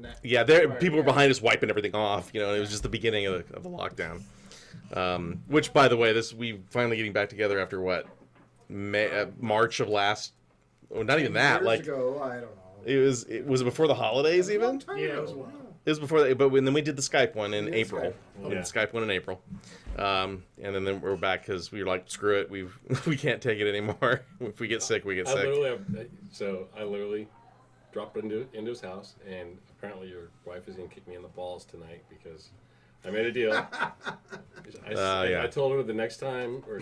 net. Yeah, people were behind us wiping everything off. You know, it was just the beginning of the lockdown. Which, by the way, we finally getting back together after what? March of last. Oh, not even that. Years ago, I don't know. It was before the holidays even. Yeah, it was a while. It was before that, but then we did the Skype one in April. Skype. We did the Skype one in April, and then we're back because we were like, screw it, we can't take it anymore. If we get sick, we get sick. I literally dropped into his house, and apparently your wife is gonna kick me in the balls tonight because I made a deal. I told her the next time, or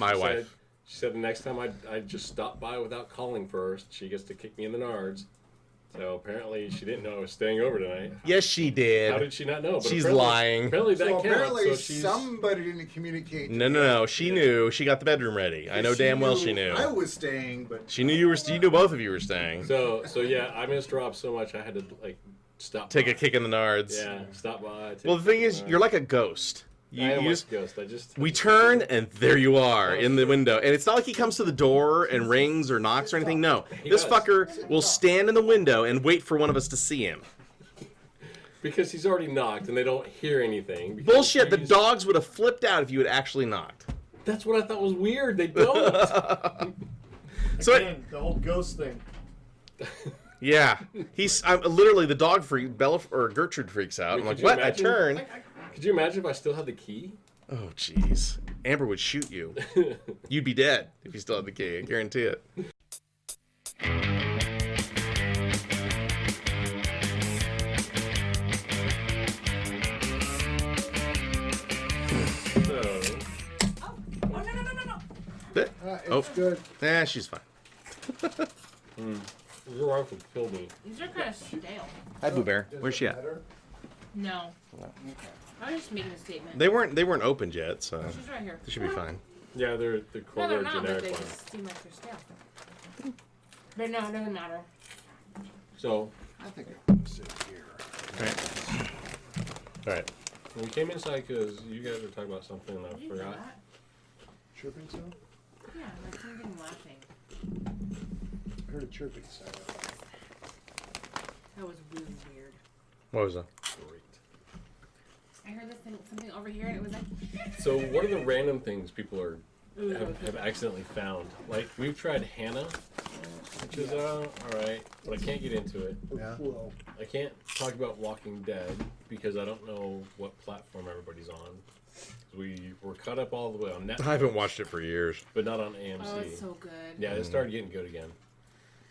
she said the next time I'd just stop by without calling first. She gets to kick me in the nards. So apparently she didn't know I was staying over tonight. Yes, she did. How did she not know? But she's lying. Apparently that apparently somebody didn't communicate. No. She knew. She got the bedroom ready. I know damn well she knew. I was staying, but she knew you were. You knew both of you were staying. So yeah, I missed Rob so much I had to stop. Take a kick in the nards. Yeah, stop by. Well, the thing is, you're like a ghost. I am like a ghost. We turn and there you are in the window, and it's not like he comes to the door and rings or knocks or anything. No, this fucker will stand in the window and wait for one of us to see him. Because he's already knocked and they don't hear anything. Bullshit! The dogs would have flipped out if you had actually knocked. That's what I thought was weird. They don't. So again, the whole ghost thing. Yeah, I'm literally the dog freak. Bella or Gertrude freaks out. I'm like, what? I turn. Could you imagine if I still had the key? Oh, jeez. Amber would shoot you. You'd be dead if you still had the key. I guarantee it. It's good. Nah, she's fine. Your wife would kill me. These are kind of stale. Hi, Boo Bear. Where's she at? No. I was just making a statement. They weren't opened yet, so she's right here. They should be fine. Yeah, they're no, they're not, generic but they ones. just seem like they're stale. But no, it doesn't matter. So I think I'm gonna sit here. All right. We came inside because you guys were talking about something and I forgot. Chirping sound? Yeah, like something laughing. I heard a chirping sound. That was really weird. What was that? Great. I heard this thing, something over here, and it was like. So what are the random things people have accidentally found? Like we've tried Hannah, which is all right, but I can't get into it. Yeah. I can't talk about Walking Dead because I don't know what platform everybody's on. We were caught up all the way on Netflix. I haven't watched it for years, but not on AMC. Oh, it's so good. Yeah, it started getting good again.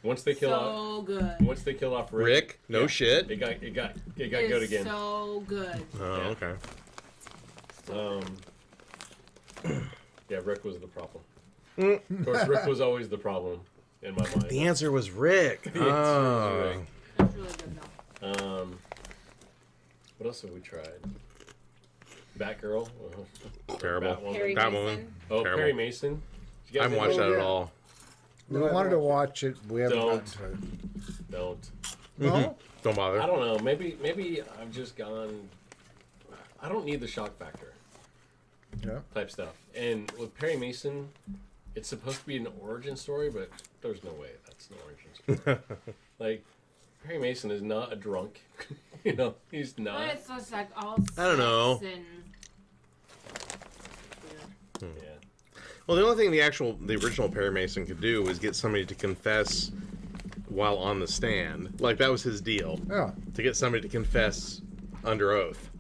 Once they kill Once they kill off Rick, no shit. It got good again. So good. Oh, okay. Yeah, Rick was the problem. Of course, Rick was always the problem in my mind. The answer was Rick. The answer was Rick. That's really good though. What else have we tried? Batgirl. Terrible. Batwoman. Oh, Terrible. Perry Mason. I haven't watched that at all. We wanted to watch it. We haven't Don't. gotten to it. Don't. No? Don't bother. I don't know. Maybe I've just gone. I don't need the shock factor Yeah. type stuff. And with Perry Mason, it's supposed to be an origin story, but there's no way that's an origin story. Like Perry Mason is not a drunk. You know, he's not. But it's just like all I don't know. And... Yeah. Well, the only thing the original Perry Mason could do was get somebody to confess while on the stand. Like that was his deal. Yeah. To get somebody to confess under oath.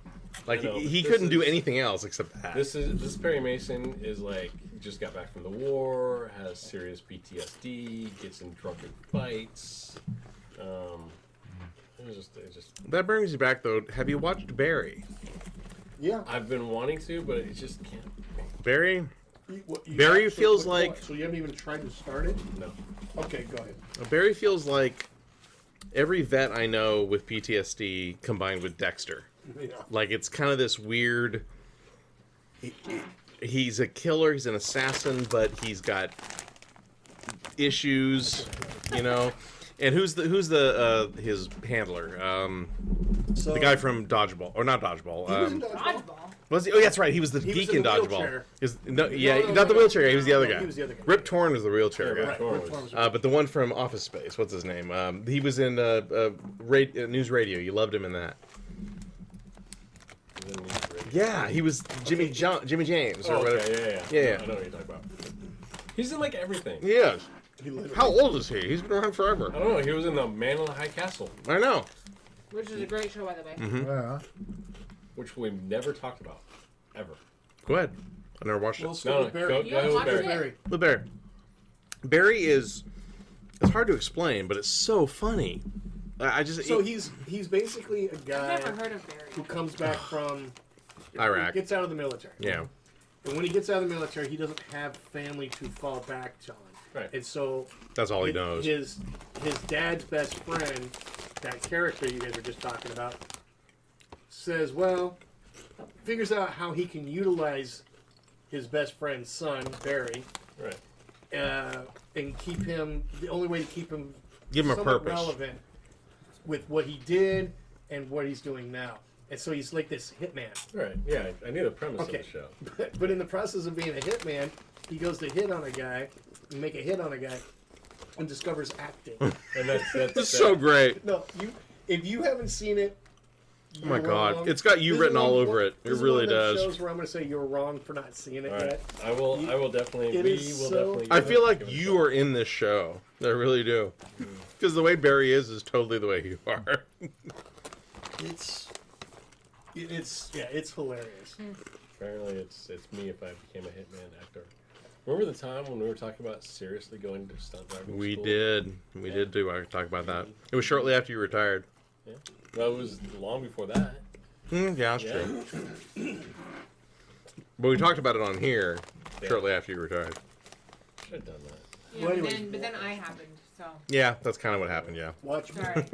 Like I know, he couldn't do anything else except that. This Perry Mason is like just got back from the war, has serious PTSD, gets in drunken fights. It just. That brings you back though. Have you watched Barry? Yeah. I've been wanting to, but it just can't. Barry? You Barry got- so feels what- like- So you haven't even tried to start it? No. Okay, go ahead. Barry feels like every vet I know with PTSD combined with Dexter. Yeah. Like it's kind of this weird. He's a killer. He's an assassin, but he's got issues, you know. And who's his handler? The guy from Dodgeball, or not Dodgeball? He was in Dodgeball. Was he? Oh, that's right. He was the He was geek in in the dodgeball. wheelchair. Not the wheelchair guy. He was the other No, guy. he was the other guy. Rip Torn was the wheelchair Yeah, guy. Rip Right. Torn Rip Torn was- But the one from Office Space, what's his name? He was in News Radio. You loved him in that. Yeah, he was Jimmy James or Oh, whatever. okay, Yeah. I know what you're talking about. He's in like everything. He is. He literally- How old is he? He's been around forever. I don't know. He was in the Man in the High Castle, I know. Which is a great show, by the way. Yeah. which we've never talked about, ever. Go ahead. I never watched We'll it. start with Barry. You don't watch Barry. it? Barry. The Barry. Barry is. It's hard to explain, but it's so funny. I just. So he's basically a guy I've never heard of Barry. who comes back from Iraq. Gets out of the military. Yeah. And when he gets out of the military, he doesn't have family to fall back on. Right. And so That's all he knows. His dad's best friend, that character you guys were just talking about, says, well, figures out how he can utilize his best friend's son, Barry, Right. and keep him, the only way to keep him Give him a somewhat purpose. relevant with what he did and what he's doing now. And so he's like this hitman. Right. Yeah. I knew the premise Okay. of the show. But in the process of being a hitman, he goes to hit on a guy, make a hit on a guy, and discovers acting. And that's It's so great. No, if you haven't seen it, Oh my you're God. wrong. It's got you This is written all one- over it. It this is really one of them does. Shows where I'm going to say you're wrong for not seeing it All right. yet. I will definitely. It We is will so- definitely. I give feel it- like give it a you shot. are in this show. I really do. Because the way Barry is totally the way you are. It's hilarious. Apparently, it's me if I became a hitman actor. Remember the time when we were talking about seriously going to stunt driving We school? did. We did do. I talk about that. It was shortly after you retired. Yeah. That was long before that. Yeah, that's Yeah. true. But we talked about it on here Yeah. shortly after you retired. Should have done that. Yeah, Well, but, anyways, then I happened, so. Yeah, that's kind of what happened, yeah. Watch Sorry.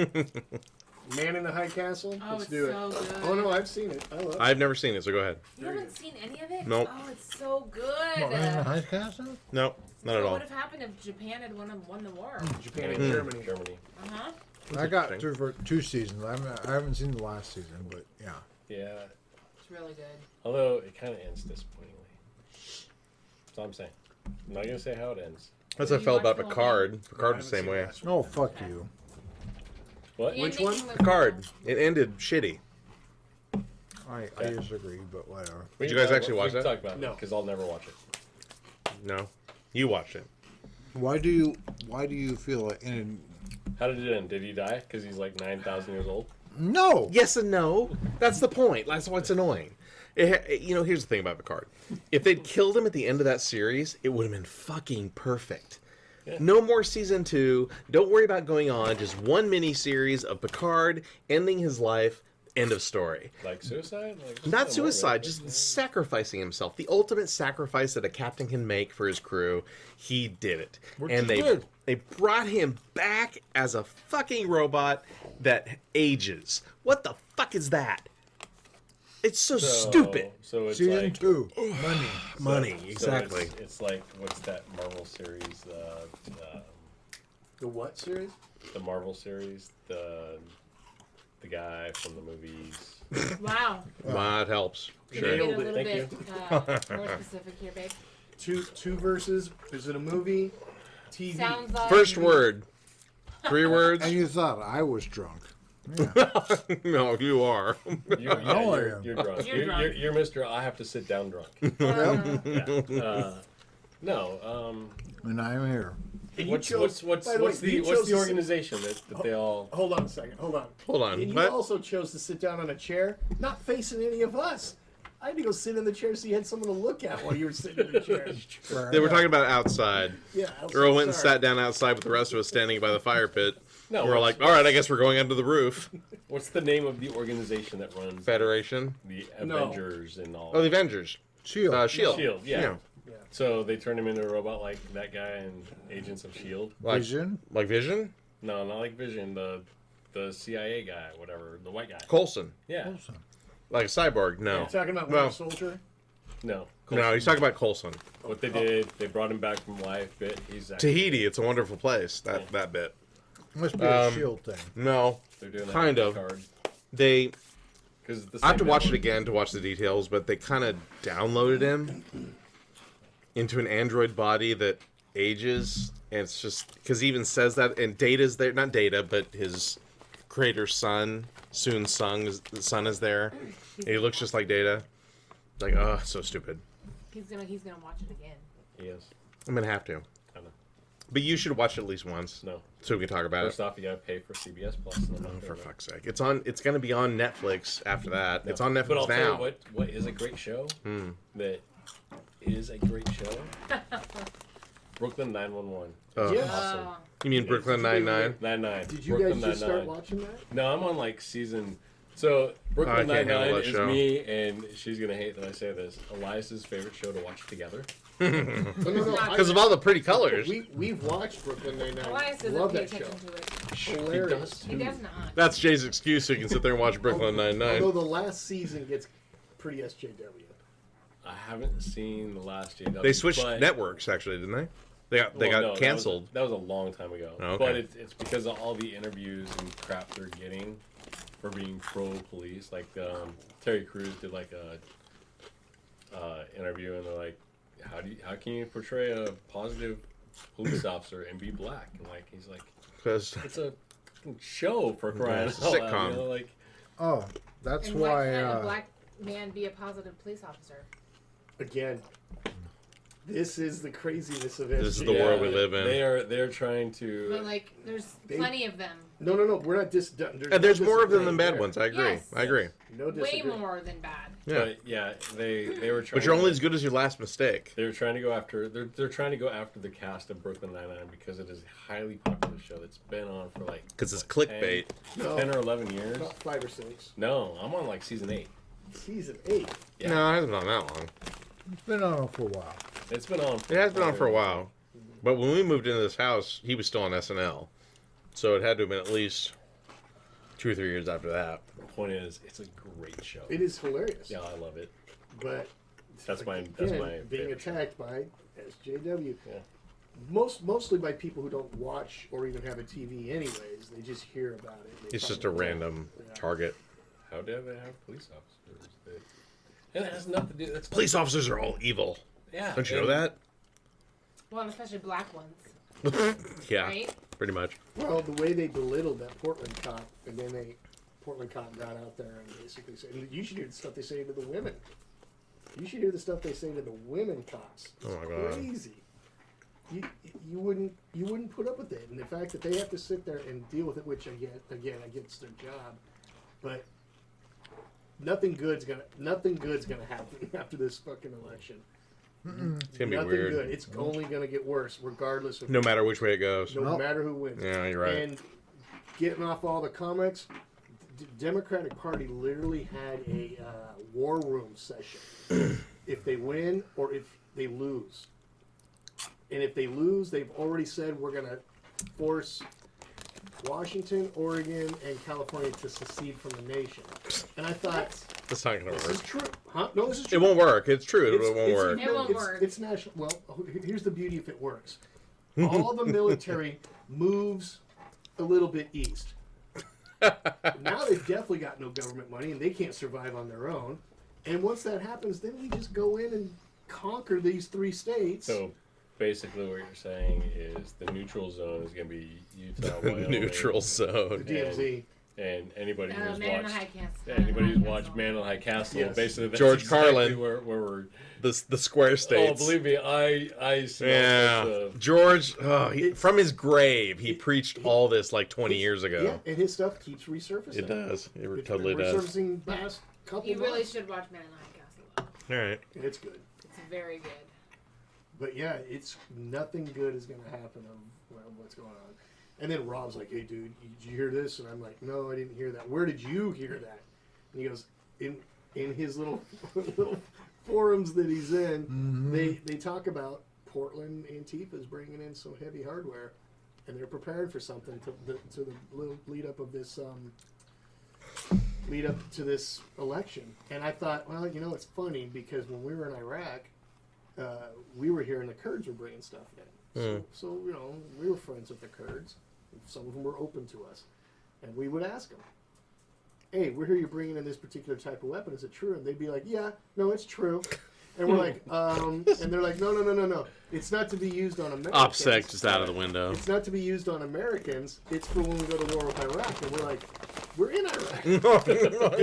Man in the High Castle. Oh, Let's it's do it. so good. Oh no, I've seen it. I love it. I've never seen it, so go ahead. You haven't seen any of it? Nope. Oh, it's so good. What, Man in the High Castle? No, not at What all. would have happened if Japan had won the war? Japan Hmm. and Germany. Germany. Uh-huh. I got interesting. through for 2 seasons. I haven't seen the last season, but yeah. Yeah. It's really good. Although it kind of ends disappointingly. That's all I'm saying. I'm not gonna say how it ends. That's how I You felt watched about the whole Picard. Picard was the same way. Oh, fuck you. What? The Which ending one? was- Picard. It ended shitty. I disagree, but whatever. We Did can you guys talk actually about- watch we can that? talk about it No. because I'll never watch it. No, you watched it. Why do you feel it ended? How did it end? Did he die? Because he's like 9,000 years old. No. Yes and no. That's the point. That's what's annoying. Here's the thing about Picard. If they'd killed him at the end of that series, it would have been fucking perfect. Yeah. No more season 2. Don't worry about going on. Just one mini series of Picard ending his life. End of story. Like suicide? Like, just Not kinda suicide, morbid. just sacrificing himself. The ultimate sacrifice that a captain can make for his crew. He did it. Which And he did. they brought him back as a fucking robot that ages. What the fuck is that? It's so stupid. So it's Season like 2. Money. Money, so exactly. it's like what's that Marvel series? The what series? The Marvel series. The guy from the movies. Wow. Wow, it helps. Can Sure. you get a Nailed it. little Thank bit more specific here, babe? Two verses. Is it a movie? TV. Sounds like First word. 3 words? And you thought I was drunk. Yeah. No, you are. You're I am. you're drunk. You're You're, drunk. you're Mr. I have to sit down drunk. Yep. No. And I'm here. And you What's chose- what's by the way, what's you the chose to sit- organization that they all? Hold on a second. Hold on. Hold on. And you What? also chose to sit down on a chair, not facing any of us. I had to go sit in the chair so you had someone to look at while you were sitting in the chair. They were talking about outside. Yeah. I'm so Earl went and sorry. sat down outside with the rest of us standing by the fire pit. No. We're like, all right, I guess we're going under the roof. What's the name of the organization that runs Federation. the No. Avengers and all? Oh, the Avengers. Shield. Shield. Shield. Yeah. Yeah. So they turned him into a robot like that guy in Agents of Shield. Like, Vision. like Vision? No, not like Vision. The CIA guy, whatever, the white guy. Colson. Yeah. Like a cyborg? No. You're talking about Well, Winter Soldier? No. no, he's talking about Colson. What they did, they brought him back from life. But he's actually, Tahiti, it's a wonderful place. That bit. Must be a Shield thing. No, they're doing that kind with of. Picard. They Because I have to watch it again to watch the details, but they kind of downloaded him into an android body that ages, and it's just because he even says that, and Data's there, not Data, but his creator's son, Soon's son, the son is there, and he looks just like Data. Like, oh, so stupid. He's gonna watch it again. Yes. I'm gonna have to. I know. But you should watch it at least once. No. So we can talk about First it. off, you gotta pay for CBS Plus. And I'm not Oh, doing for that. fuck's sake! It's on. It's gonna be on Netflix after that. No. It's on But Netflix I'll tell now. you what is a great show that is a great show. Brooklyn 911. Oh. Yeah. Awesome. You mean Brooklyn Nine-Nine? 9-9. Did you Brooklyn guys just start 9-9. watching that? No, I'm on like season. So Brooklyn I can't handle Nine-Nine that is show. me, and she's gonna hate that I say this. Elias's favorite show to watch together. No, no, Because of all the pretty colors. We've watched Brooklyn Nine-Nine. Elias doesn't Love pay that show. attention to it. Hilarious. He does not. That's Jay's excuse so you can sit there and watch Brooklyn Nine-Nine. Although the last season gets pretty SJW. I haven't seen the last JW. They switched but- networks, actually, didn't they? They got Well, no, got canceled. That was a long time ago. Oh, okay. But it's because of all the interviews and crap they're getting for being pro-police. Like Terry Crews did like a interview, and they're like, how can you portray a positive police officer and be black? And like he's like, Because it's a show for crying it's a out loud. sitcom. You know, like Oh, that's And why why. can't a black man be a positive police officer? Again, this is the craziness of it. This is the world we live in. They're trying to. But like, there's They- plenty of them. No, we're not and there's more of them than bad ones. I agree. Yes. I agree. No Way disagreement. more than bad. Yeah. But yeah, they were trying. But you're only as good as your last mistake. They're trying to go after. They're trying to go after the cast of Brooklyn Nine-Nine because it is a highly popular show that's been on for like. Because it's what, clickbait. 10 or 11 years. About 5 or 6. No, I'm on like season 8. Season 8. Yeah. No, it hasn't been on that long. It's been on for a while. It's been on. It has been on for a while. But when we moved into this house, he was still on SNL. So it had to have been at least 2 or 3 years after that. The point is, it's a great show. It is hilarious. Yeah, I love it. But That's my again, being favorite show. attacked by SJW. Yeah. Mostly by people who don't watch or even have a TV anyways. They just hear about it. They It's just a find it. random Yeah. target. How dare they have police officers? And it has nothing to do. That's Police officers are all evil. Yeah. Don't you know and- that? Well, especially black ones, Yeah, right? pretty much. Well, the way they belittled that Portland cop, and then Portland cop got out there and basically said, and you should hear the stuff they say to the women. You should hear the stuff they say to the women cops. It's Oh my God. crazy. You wouldn't put up with it, and the fact that they have to sit there and deal with it, which again, I get it's their job, but nothing good's gonna happen after this fucking election. It's going to be Nothing weird. good. It's only gonna get worse, regardless of No matter which way it goes. no Nope. matter who wins. Yeah, you're right. And getting off all the comics, Democratic Party literally had a war room session. If they win or if they lose. And if they lose, they've already said we're going to force Washington, Oregon, and California to secede from the nation. And I thought, That's not going to this work. is true. Huh? No, this is true. It won't work. It's true. It It's- won't it's- work. It won't it's- work. It's national. Well, here's the beauty if it works. All the military moves a little bit east. Now they've definitely got no government money and they can't survive on their own. And once that happens, then we just go in and conquer these 3 states. So basically, what you're saying is the neutral zone is going to be Utah, Wyoming, Neutral the zone. DMZ. and anybody who's Man in the watched. High Castle. Yeah, anybody who's watched Man in the High Castle, Yes. basically that's George exactly Carlin. where we're. The square states. Oh, believe me, I smell Yeah, such a- George. From his grave, he preached all this like 20 years ago. Yeah, and his stuff keeps resurfacing. It does. It It's totally been does. resurfacing past couple You really months. should watch Man in the High Castle. Though. All right. It's good. It's very good. But yeah, it's nothing good is going to happen of what's going on. And then Rob's like, "Hey, dude, did you hear this?" And I'm like, "No, I didn't hear that. Where did you hear that?" And he goes, "In his little little forums that he's in, they talk about Portland Antifa's bringing in some heavy hardware, and they're preparing for something to the little lead up of this lead up to this election." And I thought, well, you know, it's funny because when we were in Iraq, we were hearing the Kurds were bringing stuff in. So, you know, we were friends with the Kurds. Some of them were open to us. And we would ask them. hey, we're here, you're bringing in this particular type of weapon. Is it true? And they'd be like, yeah, no, it's true. And we're like, and they're like, no. It's not to be used on Americans. OPSEC just out of the window. It's not to be used on Americans. It's for when we go to war with Iraq. And we're like, we're in Iraq.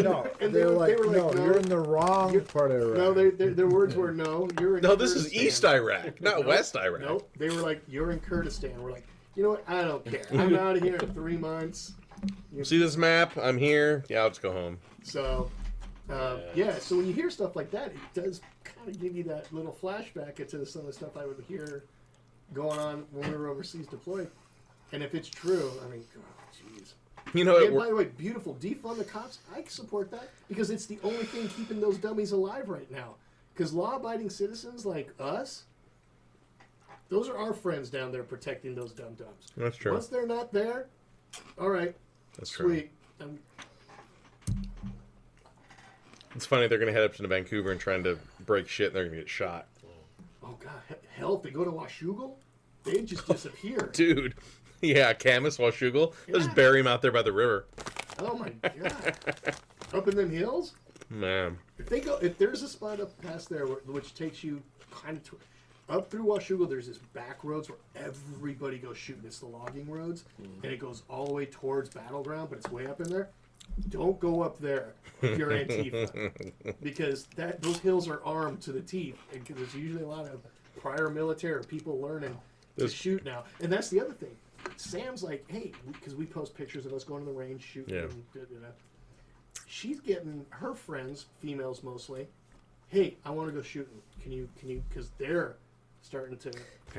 No, And they were like, no, you're in the wrong part of Iraq. No, their words were, no, you're in No, this is Kurdistan." East Iraq, not Nope. West Iraq. Nope. They were like, you're in Kurdistan. We're like, you know what? I don't care. I'm out of here in 3 months. See this map? I'm here. Yeah, I'll just go home. So, yeah. So when you hear stuff like that, it does kind of give you that little flashback into some of the stuff I would hear going on when we were overseas deployed. And if it's true, I mean, oh, jeez. You know, And by the way, beautiful. Defund the cops. I support that because it's the only thing keeping those dummies alive right now. Because law-abiding citizens like us, those are our friends down there protecting those dum-dums. that's true. Once they're not there, all right, That's true. sweet. It's funny they're gonna head up to Vancouver and trying to break shit, and they're gonna get shot. Oh God, hell! If they go to Washougal, they just disappear. Dude, yeah, Camas, Washougal, they'll just Yeah. bury him out there by the river. Oh my God! Up in them hills. Man, If there's a spot up past there which takes you kind of up through Washougal, there's this back roads where everybody goes shooting. It's the logging roads, and it goes all the way towards Battleground, but it's way up in there. Don't go up there if you're Antifa, because those hills are armed to the teeth, and there's usually a lot of prior military or people learning to shoot now. And that's the other thing. Sam's like, hey, because we post pictures of us going to the range shooting. Yeah. And she's getting her friends, females mostly. Hey, I want to go shooting. Can you? Because they're starting to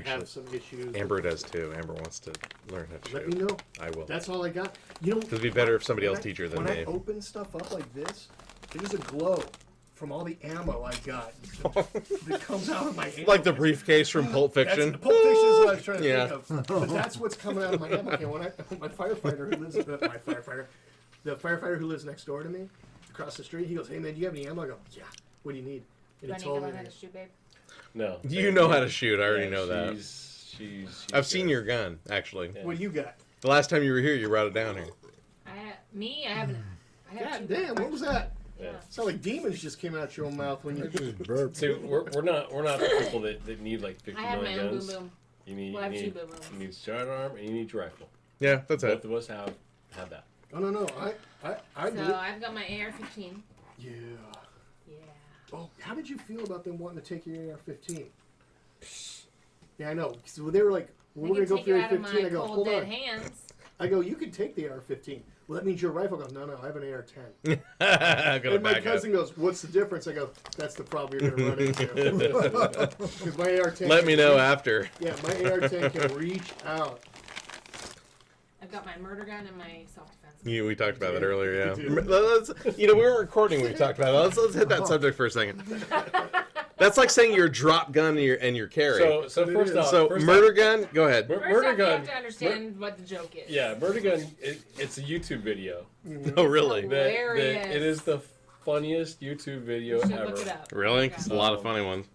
have some issues. Amber does too. Amber wants to learn how to shoot. Let me know. I will. That's all I got. You know, Because it'd be better if somebody else when teach her than when me. I open stuff up like this, there's a glow from all the ammo I got that comes out of my ammo. Like the briefcase from Pulp Fiction. Pulp Fiction is what I was trying to Yeah. think of. But that's what's coming out of my ammo can. When my firefighter who lives, the firefighter who lives next door to me, across the street, he goes, "Hey man, do you have any ammo?" I go, "Yeah." What do you need? And Do I he need to told learn me. how to shoot, babe? No. You know how to shoot. I already Yeah, know that. She's I've seen good. your gun, actually. Yeah. What do you got? The last time you were here, you brought it down here. I haven't. I have God two damn, what was that? Yeah. It sounded like demons just came out your mouth when you. Just burp. See, we're not the people that need like 50 I have my million own guns. boom boom. You need Well, I have you two need, boom booms. you need sidearm and you need your rifle. Yeah, that's it. Both of us have that. Oh no, I So do. I've got my AR-15. Yeah. Yeah. Oh, how did you feel about them wanting to take your AR-15? Yeah, I know. So they were like, well, They we're can gonna go take for it out of AR-15. my I go, cold hold dead on. hands. I go, you can take the AR-15. Well, that means your rifle. I go, no, I have an AR-10. Gotta And my back up. cousin goes, what's the difference? I go, that's the problem you're gonna run into. Because my AR-10. Let me know after. Yeah, my AR-10 can reach out. I've got my murder gun and my self-defense. We talked about that earlier, yeah. You did. Let's, we were recording when we talked about it. Let's hit that subject for a second. That's like saying your drop gun and your carry. So It first is. off, So first murder off, gun, go ahead. First murder off, you gun. have to understand what the joke is. Yeah, murder gun. It's a YouTube video. Oh, really? Hilarious. It is the funniest YouTube video You should ever. look it up. Really? Okay. It's a lot of funny ones.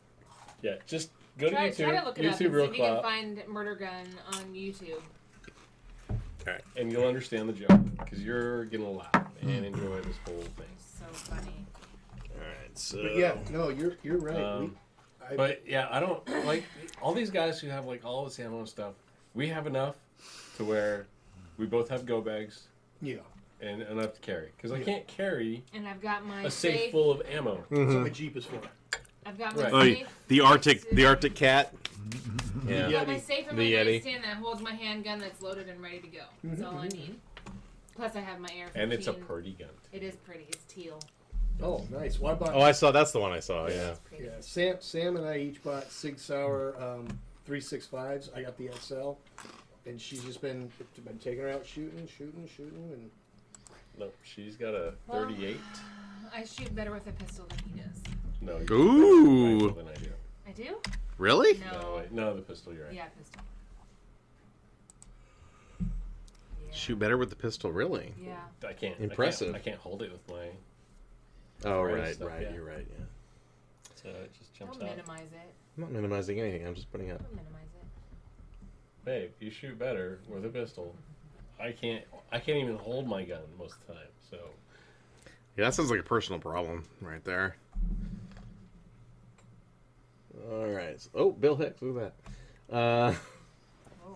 Yeah, just go to Try YouTube. to look it up YouTube and see real if you can quick, find murder gun on YouTube. and you'll understand the joke because you're gonna laugh and enjoy this whole thing. It's so funny. All right, so. But yeah, no, you're right. But yeah, I don't like all these guys who have like all this ammo and stuff. We have enough to where we both have go bags Yeah. and enough to carry because I Yeah. can't carry And I've got my a safe full of ammo. That's what my Jeep is for. I've got my Right. Oh, safe. the Arctic cat. Yeah. I've got my safe in my The Yeti. nightstand that holds my handgun that's loaded and ready to go. That's all I need. Plus, I have my AR-15. And it's a pretty gun. It is pretty. It's teal. Oh, nice. Well, I bought. Oh, I saw. That's the one I saw. Yeah. It's pretty. Yeah, Sam and I each bought Sig Sauer 365s. I got the XL, and she's just been taking her out shooting, and No, she's got a 38. I shoot better with a pistol than he does. No, you Ooh. shoot better with a rifle than I do. I do? Really? No. No, wait, no, the pistol. You're right. Yeah, pistol. Yeah. Shoot better with the pistol, really? Yeah. I can't. Impressive. I can't hold it with my. Oh, Right, right, stuff, right. yeah. You're right. Yeah. So it just jumps Don't out. minimize it. I'm not minimizing anything. I'm just putting up. Don't minimize it. Babe, you shoot better with a pistol. I can't even hold my gun most of the time. So Yeah, that sounds like a personal problem right there. All right. Oh, Bill Hicks, look at that.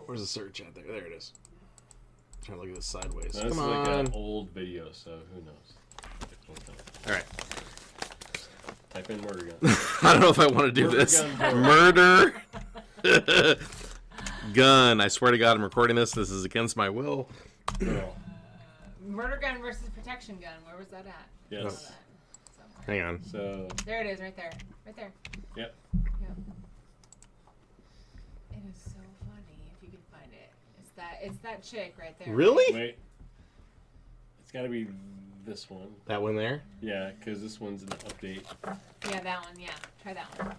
Where's the search at there? There it is. I'm trying to look at this sideways. This Come is on. like an old video, so who knows? All right. Type in murder gun. I don't know if I want to do Murder this. gun. Murder gun. I swear to God, I'm recording this. This is against my will. Murder gun versus protection gun. Where was that at? Yes. I saw that somewhere. Hang on. So, There it is, right there. Right there. yep. Yep. It is so funny if you can find it. It's that chick right there. Really? Wait. It's got to be this one. That one there? Yeah, because this one's an update. Yeah, that one. Yeah, try that one.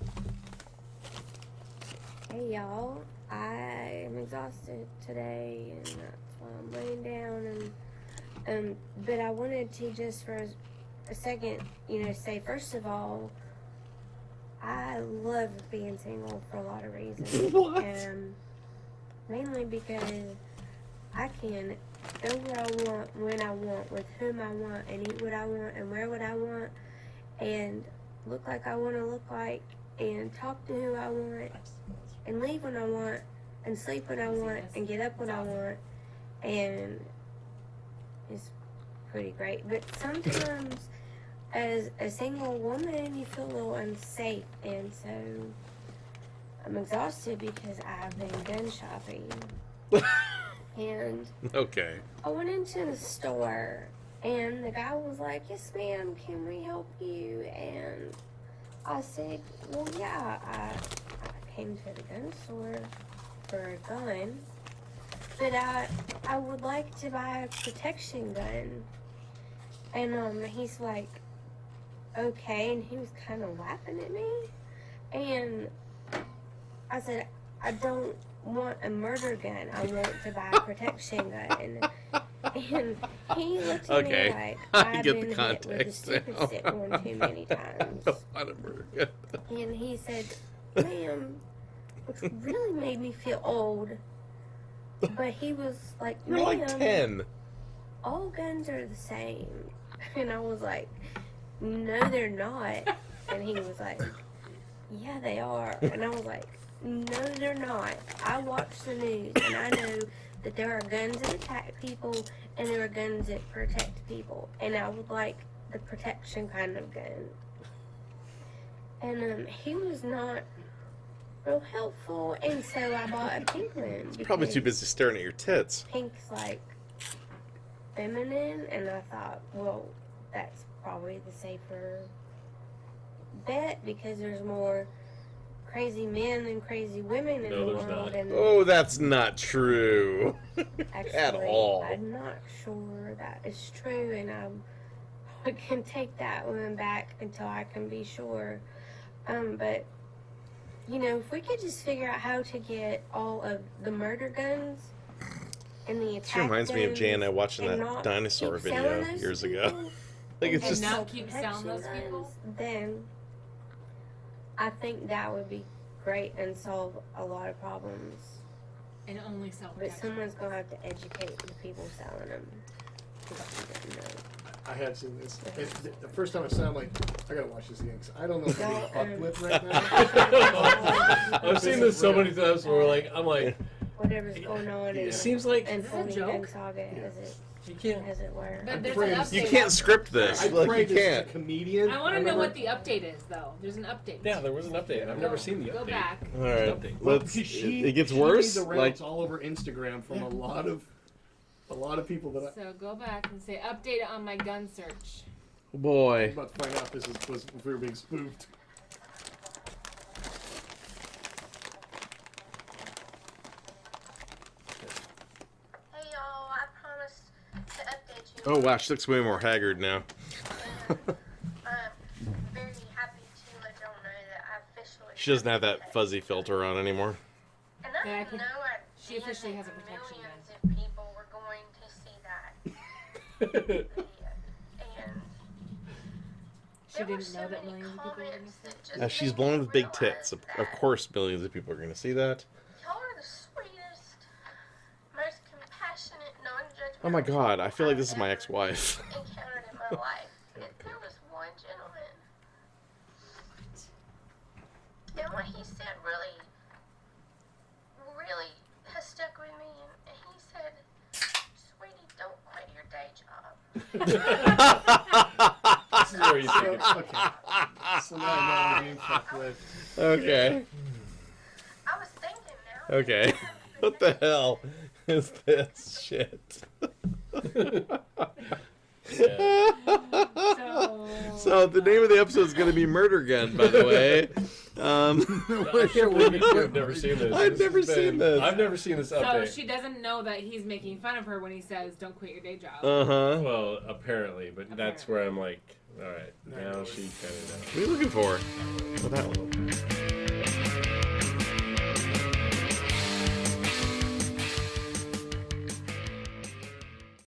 Hey y'all, I am exhausted today and that's why I'm laying down and but I wanted to just for a second, say first of all, I love being single for a lot of reasons. What? Mainly because I can go where I want, when I want, with whom I want, and eat what I want, and wear what I want, and look like I want to look like, and talk to who I want, and leave when I want, and sleep when I want, and get up when I want, and it's pretty great. But sometimes, as a single woman, you feel a little unsafe, and so I'm exhausted because I've been gun shopping. And Okay. I went into the store, and the guy was like, "Yes, ma'am, can we help you?" And I said, "Well, yeah, I came to the gun store for a gun, but I would like to buy a protection gun." And he's like, "Okay," and he was kind of laughing at me, and I said, "I don't want a murder gun. I want to buy a protection gun." And he looked at Okay. me like I I've get been the hit with a context stupid now. stick one too many times. What a murder gun. And he said, "Ma'am," which really made me feel old. But he was like, You're "Ma'am, like 10. all guns are the same." And I was like, "No, they're not." And he was like, "Yeah, they are." And I was like, "No, they're not. I watch the news and I know that there are guns that attack people and there are guns that protect people. And I would like the protection kind of gun." And he was not real helpful, and so I bought a pink one. Probably too because busy staring at your tits. Pink's like feminine, and I thought, well, that's probably the safer bet because there's more crazy men than crazy women in No, the there's world. not. And Oh, that's not true. actually, at all. I'm not sure that is true, and I can take that one back until I can be sure. But if we could just figure out how to get all of the murder guns and the attack This reminds me of guns Jay and I watching and that not dinosaur keep selling video those years to ago. people, Like it's And just not keep selling those protection people? guns, then I think that would be great and solve a lot of problems. And only sell But protection. someone's gonna have to educate the people selling them. 'Cause I don't know. I had seen this. The first time I saw it, I'm like, I gotta watch this again because I don't know if I'm No, being fucked with right now. I've seen this so many times where I'm like, Whatever's going on it in seems like unfolding joke? gun saga, you can't. as it were. But I'm there's afraid an I'm- update. you can't script this. I Like prayed you this is a can't. comedian. I want to know remember- what the update is, though. There's an update. Yeah, there was an update. I've never seen the update. Go back. All right, Update. Well, let's. because It gets she worse. made the Like rounds all over Instagram from a lot of people that I. So go back and say update on my gun search. I'm boy. about to find out if we were being spoofed. Hey y'all, I promised to update you. Oh wow, she looks way more haggard now. I'm very happy to let y'all know that I officially. She doesn't have that fuzzy filter on anymore. And Yeah, I I can- know she officially has a protection millions of people were going to see that video, and She there were didn't so know that many millions of people were going to comments see it. that just Now she's made blonde me with big realize tits. Of that course, millions of people are going to see that. Y'all are the sweetest, most compassionate, non-judgmental. Oh my god, I feel like this is my I've ex-wife. ever encountered in my life. what he said really, really has stuck with me. And he said, "Sweetie, don't quit your day job." This is where you take it. Okay. So now I know I'm being fucked with. Okay. I was thinking now. Okay. What the hell is this shit? So the name of the episode is going to be Murder Gun, by the way. I can't believe you've never seen this. I've never seen this. I've never seen this So update. she doesn't know that he's making fun of her when he says, "Don't quit your day job." Well, apparently, but that's where I'm like, all right, now she kind of knows. What are you looking for? Oh, that one.